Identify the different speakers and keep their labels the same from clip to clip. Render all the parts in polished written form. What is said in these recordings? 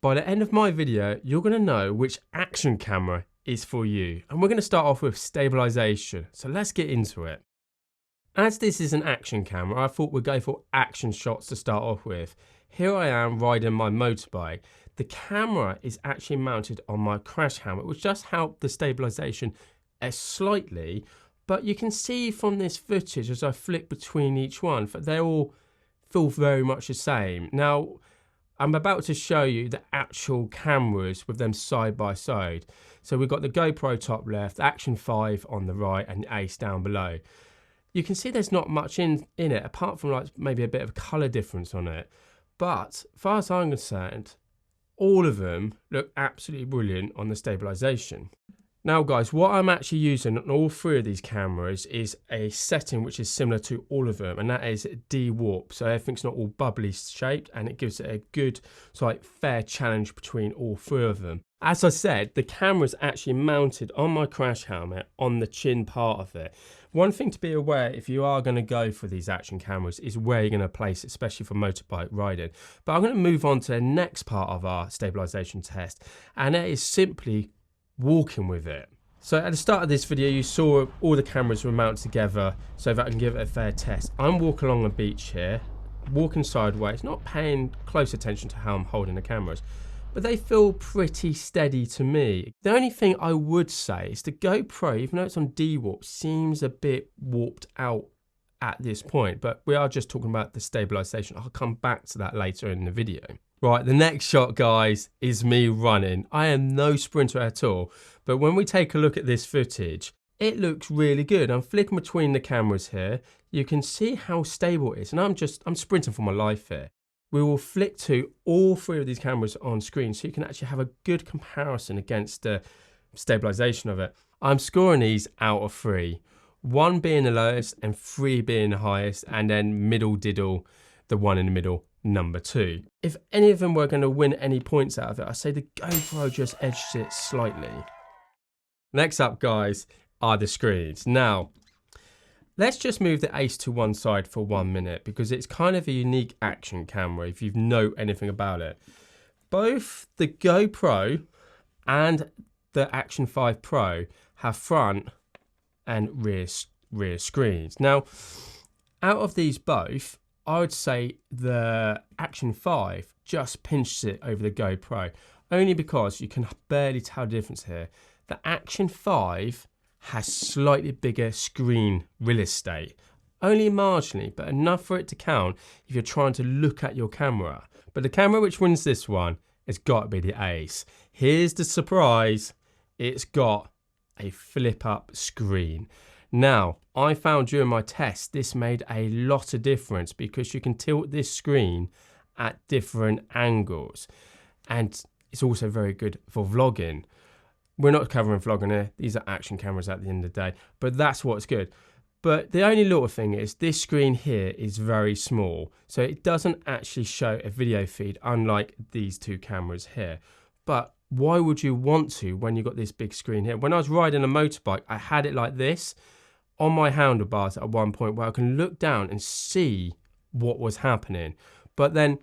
Speaker 1: By the end of my video, you're going to know which action camera is for you. And we're going to start off with stabilization. So let's get into it. As this is an action camera, I thought we'd go for action shots to start off with. Here I am riding my motorbike. The camera is actually mounted on my crash helmet, which does help the stabilization slightly. But you can see from this footage as I flick between each one that they all feel very much the same. Now, I'm about to show you the actual cameras with them side by side. So we've got the GoPro top left, Action5 on the right, and Ace down below. You can see there's not much in it, apart from like maybe a bit of color difference on it. But as far as I'm concerned, all of them look absolutely brilliant on the stabilization. Now guys, what I'm actually using on all three of these cameras is a setting which is similar to all of them, and that is de-warp. So everything's not all bubbly shaped, and it gives it a good sort of fair challenge between all three of them. As I said, the camera's actually mounted on my crash helmet on the chin part of it. One thing to be aware if you are going to go for these action cameras is where you're going to place it, especially for motorbike riding. But I'm going to move on to the next part of our stabilization test, and that is simply walking with it. So at the start of this video you saw all the cameras were mounted together so that I can give it a fair test. I'm walking along the beach here, walking sideways, not paying close attention to how I'm holding the cameras, but they feel pretty steady to me. The only thing I would say is the GoPro, even though it's on de-warp, seems a bit warped out at this point, but we are just talking about the stabilization. I'll come back to that later in the video. Right, the next shot, guys, is me running. I am no sprinter at all, but when we take a look at this footage, it looks really good. I'm flicking between the cameras here. You can see how stable it is, and I'm sprinting for my life here. We will flick to all three of these cameras on screen so you can actually have a good comparison against the stabilization of it. I'm scoring these out of 3, 1 being the lowest and 3 being the highest, and then middle diddle, the one in the middle, number 2. If any of them were going to win any points out of it, I say the GoPro just edged it slightly. Next up, guys, are the screens. Now, let's just move the Ace to one side for 1 minute because it's kind of a unique action camera if you know anything about it. Both the GoPro and the Action5 Pro have front and rear screens. Now, out of these both, I would say the Action5 just pinches it over the GoPro, only because you can barely tell the difference here. The Action5 has slightly bigger screen real estate, only marginally, but enough for it to count if you're trying to look at your camera. But the camera which wins this one has got to be the Ace. Here's the surprise, it's got a flip up screen. Now, I found during my test this made a lot of difference because you can tilt this screen at different angles, and it's also very good for vlogging. We're not covering vlogging here, these are action cameras at the end of the day, but that's what's good. But the only little thing is this screen here is very small, so it doesn't actually show a video feed unlike these two cameras here. But why would you want to when you've got this big screen here? When I was riding a motorbike, I had it like this on my handlebars at one point where I can look down and see what was happening. But then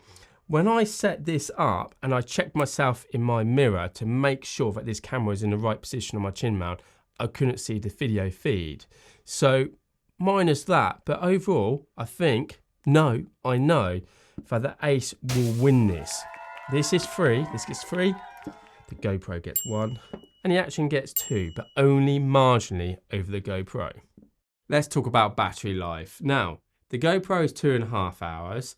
Speaker 1: when I set this up and I checked myself in my mirror to make sure that this camera is in the right position on my chin mount, I couldn't see the video feed. So minus that, but overall, I know that the Ace will win this. This is free, this gets 3, the GoPro gets 1, and the Action gets 2, but only marginally over the GoPro. Let's talk about battery life. Now, the GoPro is 2.5 hours,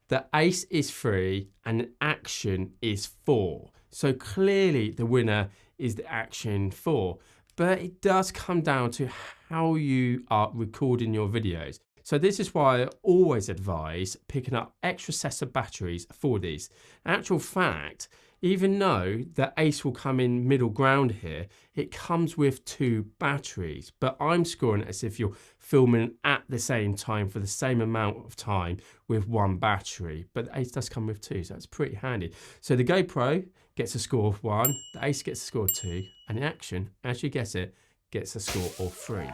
Speaker 1: the Ace is 3, and the Action is 4. So clearly the winner is the Action 4, but it does come down to how you are recording your videos. So this is why I always advise picking up extra sets of batteries for these. In actual fact, even though the Ace will come in middle ground here, it comes with 2 batteries, but I'm scoring it as if you're filming at the same time for the same amount of time with 1 battery, but the Ace does come with 2, so that's pretty handy. So the GoPro gets a score of 1, the Ace gets a score of 2, and the Action, as you guess it, gets a score of 3.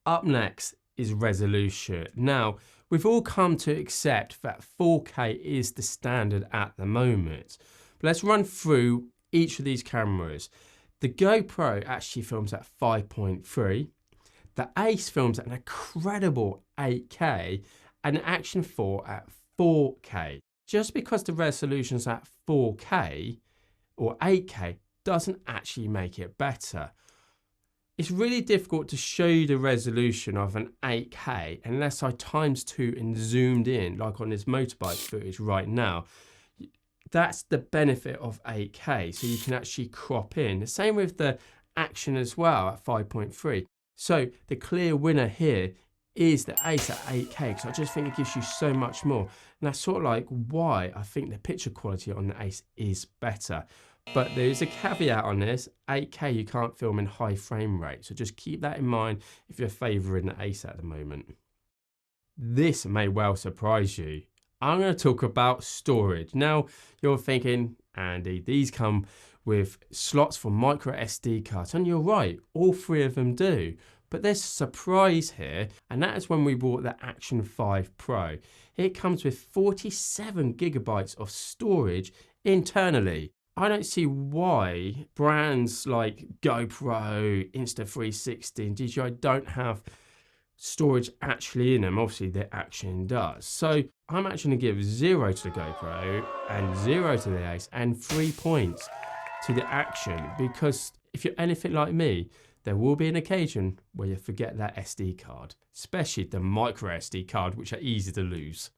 Speaker 1: Up next is resolution. Now, we've all come to accept that 4K is the standard at the moment. But let's run through each of these cameras. The GoPro actually films at 5.3. The Ace films at an incredible 8K, and the Action4 at 4K. Just because the resolution's at 4K or 8K doesn't actually make it better. It's really difficult to show you the resolution of an 8K unless I ×2 and zoomed in, like on this motorbike footage right now. That's the benefit of 8K, so you can actually crop in. The same with the Action as well at 5.3. So the clear winner here is the Ace at 8K, because I just think it gives you so much more. And that's sort of like why I think the picture quality on the Ace is better. But there is a caveat on this: 8K you can't film in high frame rate, so just keep that in mind if you're favouring the Ace at the moment. This may well surprise you. I'm going to talk about storage. Now you're thinking, Andy, these come with slots for micro SD cards, and you're right, all three of them do. But there's a surprise here, and that is when we bought the Action5 Pro. It comes with 47 gigabytes of storage internally. I don't see why brands like GoPro, Insta360 and DJI don't have storage actually in them. Obviously the Action does. So I'm actually going to give 0 to the GoPro and 0 to the Ace and 3 points to the Action, because if you're anything like me, there will be an occasion where you forget that SD card, especially the micro SD card, which are easy to lose.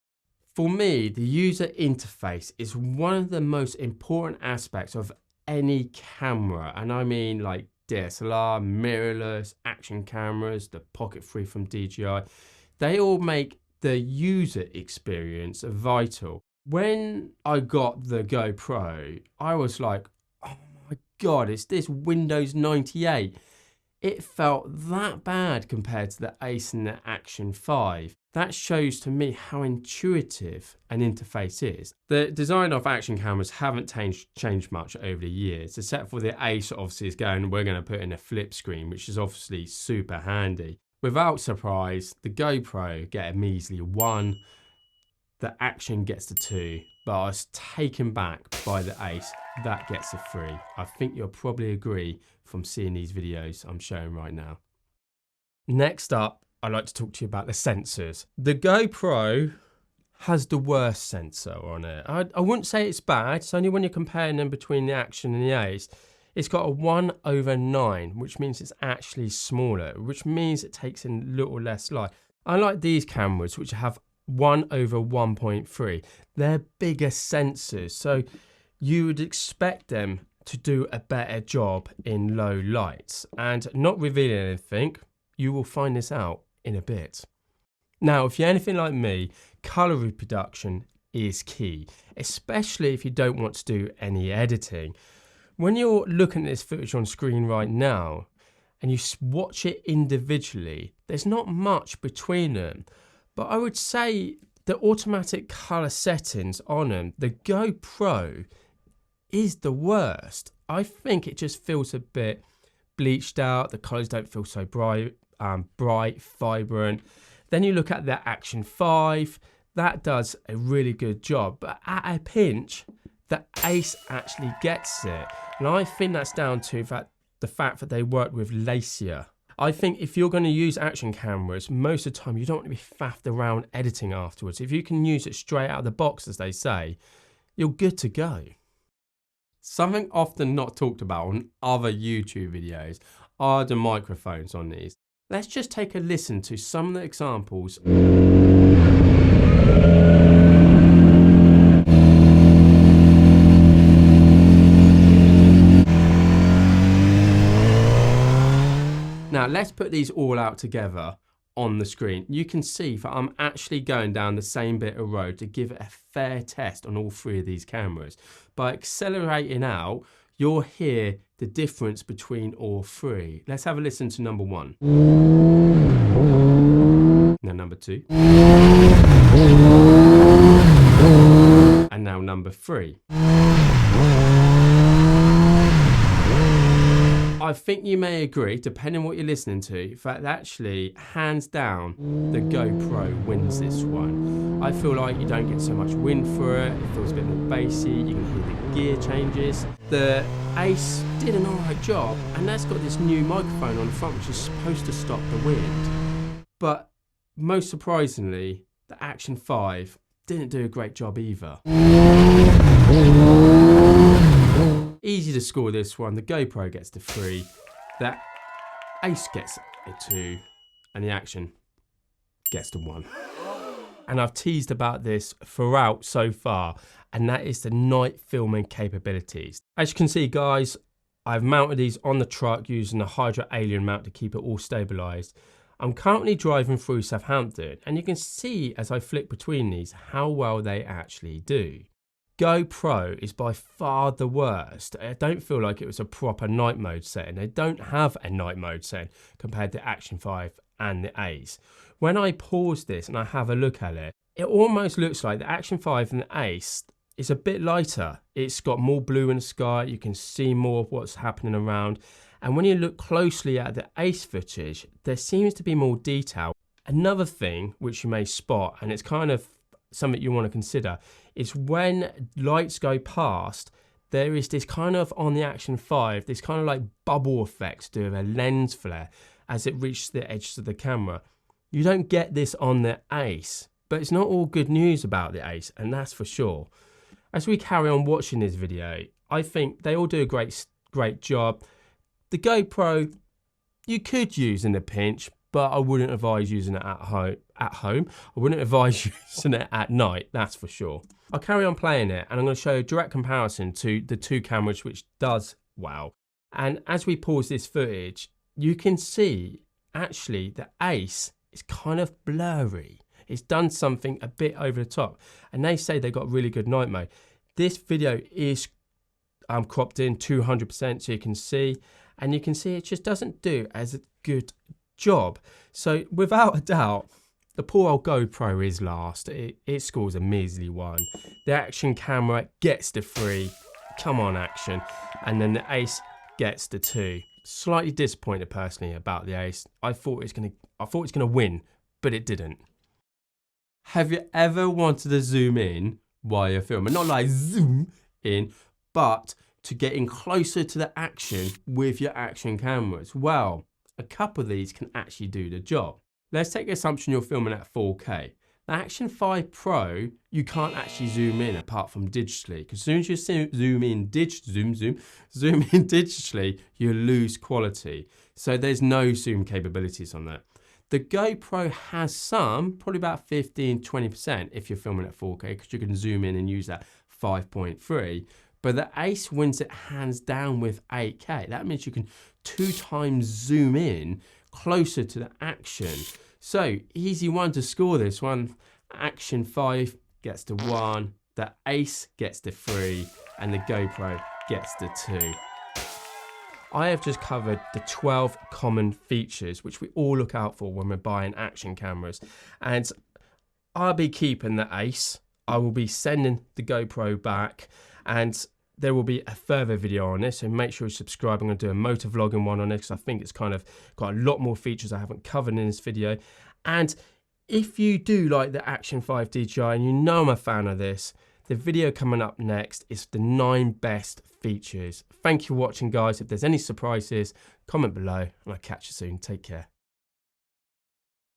Speaker 1: For me, the user interface is one of the most important aspects of any camera, and I mean like DSLR, mirrorless, action cameras, the Pocket 3 from DJI. They all make the user experience vital. When I got the GoPro, I was like, oh my God, it's this Windows 98. It felt that bad compared to the Ace and the Action 5. That shows to me how intuitive an interface is. The design of action cameras haven't changed much over the years, except for the Ace obviously is going, we're going to put in a flip screen, which is obviously super handy. Without surprise, the GoPro get a measly 1, the Action gets the 2, but I was taken back by the Ace, that gets a 3. I think you'll probably agree from seeing these videos I'm showing right now. Next up, I'd like to talk to you about the sensors. The GoPro has the worst sensor on it. I wouldn't say it's bad, it's only when you're comparing them between the Action and the Ace. It's got a 1/9, which means it's actually smaller, which means it takes in a little less light. Unlike these cameras, which have 1/1.3, they're bigger sensors, so you would expect them to do a better job in low lights. And not revealing anything, you will find this out in a bit. Now, if you're anything like me, color reproduction is key, especially if you don't want to do any editing. When you're looking at this footage on screen right now and you watch it individually, there's not much between them. But I would say the automatic color settings on them, the GoPro is the worst. I think it just feels a bit bleached out. The colors don't feel so bright, vibrant. Then you look at the Action 5, that does a really good job. But at a pinch, the Ace actually gets it. And I think that's down to the fact that they work with Lacia. I think if you're going to use action cameras, most of the time you don't want to be faffed around editing afterwards. If you can use it straight out of the box, as they say, you're good to go. Something often not talked about on other YouTube videos are the microphones on these. Let's just take a listen to some of the examples. Now let's put these all out together on the screen. You can see that I'm actually going down the same bit of road to give it a fair test on all three of these cameras. By accelerating out, you'll hear the difference between all three. Let's have a listen to number 1. Now number 2. And now number 3. I think you may agree, depending on what you're listening to, that actually, hands down, the GoPro wins this one. I feel like you don't get so much wind for it, it feels a bit more bassy, you can hear the gear changes. The Ace did an alright job, and that's got this new microphone on the front which is supposed to stop the wind. But most surprisingly, the Action 5 didn't do a great job either. Easy to score this one. The GoPro gets the 3, the Ace gets a 2, and the Action gets the 1. And I've teased about this throughout so far, and that is the night filming capabilities. As you can see, guys, I've mounted these on the truck using a Hydra Alien mount to keep it all stabilized. I'm currently driving through Southampton, and you can see as I flick between these how well they actually do. GoPro is by far the worst. I don't feel like it was a proper night mode setting. They don't have a night mode setting compared to Action 5 and the Ace. When I pause this and I have a look at it, it almost looks like the Action 5 and the Ace is a bit lighter. It's got more blue in the sky. You can see more of what's happening around. And when you look closely at the Ace footage, there seems to be more detail. Another thing which you may spot, and it's kind of something you want to consider, is when lights go past, there is this kind of, on the Action 5, this kind of like bubble effect to do with a lens flare as it reaches the edges of the camera. You don't get this on the Ace, but it's not all good news about the Ace, and that's for sure. As we carry on watching this video, I think they all do a great job. The GoPro, you could use in a pinch, but I wouldn't advise using it at home. I wouldn't advise using it at night, that's for sure. I'll carry on playing it, and I'm going to show a direct comparison to the two cameras, which does well. And as we pause this footage, you can see actually the Ace is kind of blurry. It's done something a bit over the top, and they say they got really good night mode. This video is cropped in 200%, so you can see, and you can see it just doesn't do as a good job. So without a doubt, the poor old GoPro is last. It scores a measly 1. The Action camera gets the 3. Come on, Action. And then the Ace gets the 2. Slightly disappointed personally about the Ace. I thought it's gonna win, but it didn't. Have you ever wanted to zoom in while you're filming? Not like zoom in, but to get in closer to the action with your Action cameras. Well, a couple of these can actually do the job. Let's take the assumption you're filming at 4K. The Action5 Pro, you can't actually zoom in apart from digitally, because as soon as you zoom in digitally, you lose quality. So there's no zoom capabilities on that. The GoPro has some, probably about 15-20% if you're filming at 4K, because you can zoom in and use that 5.3. But the Ace wins it hands down with 8K. That means you can 2 times zoom in closer to the Action. So easy one to score this one. Action 5 gets the 1, the Ace gets the 3, and the GoPro gets the 2. I have just covered the 12 common features which we all look out for when we're buying Action cameras. And I'll be keeping the Ace. I will be sending the GoPro back, and there will be a further video on this, so make sure you subscribe. I'm going to do a motor vlogging one on it because I think it's kind of got a lot more features I haven't covered in this video. And if you do like the Action 5 DJI and you know I'm a fan of this, the video coming up next is the 9 best features. Thank you for watching, guys. If there's any surprises, comment below, and I'll catch you soon. Take care.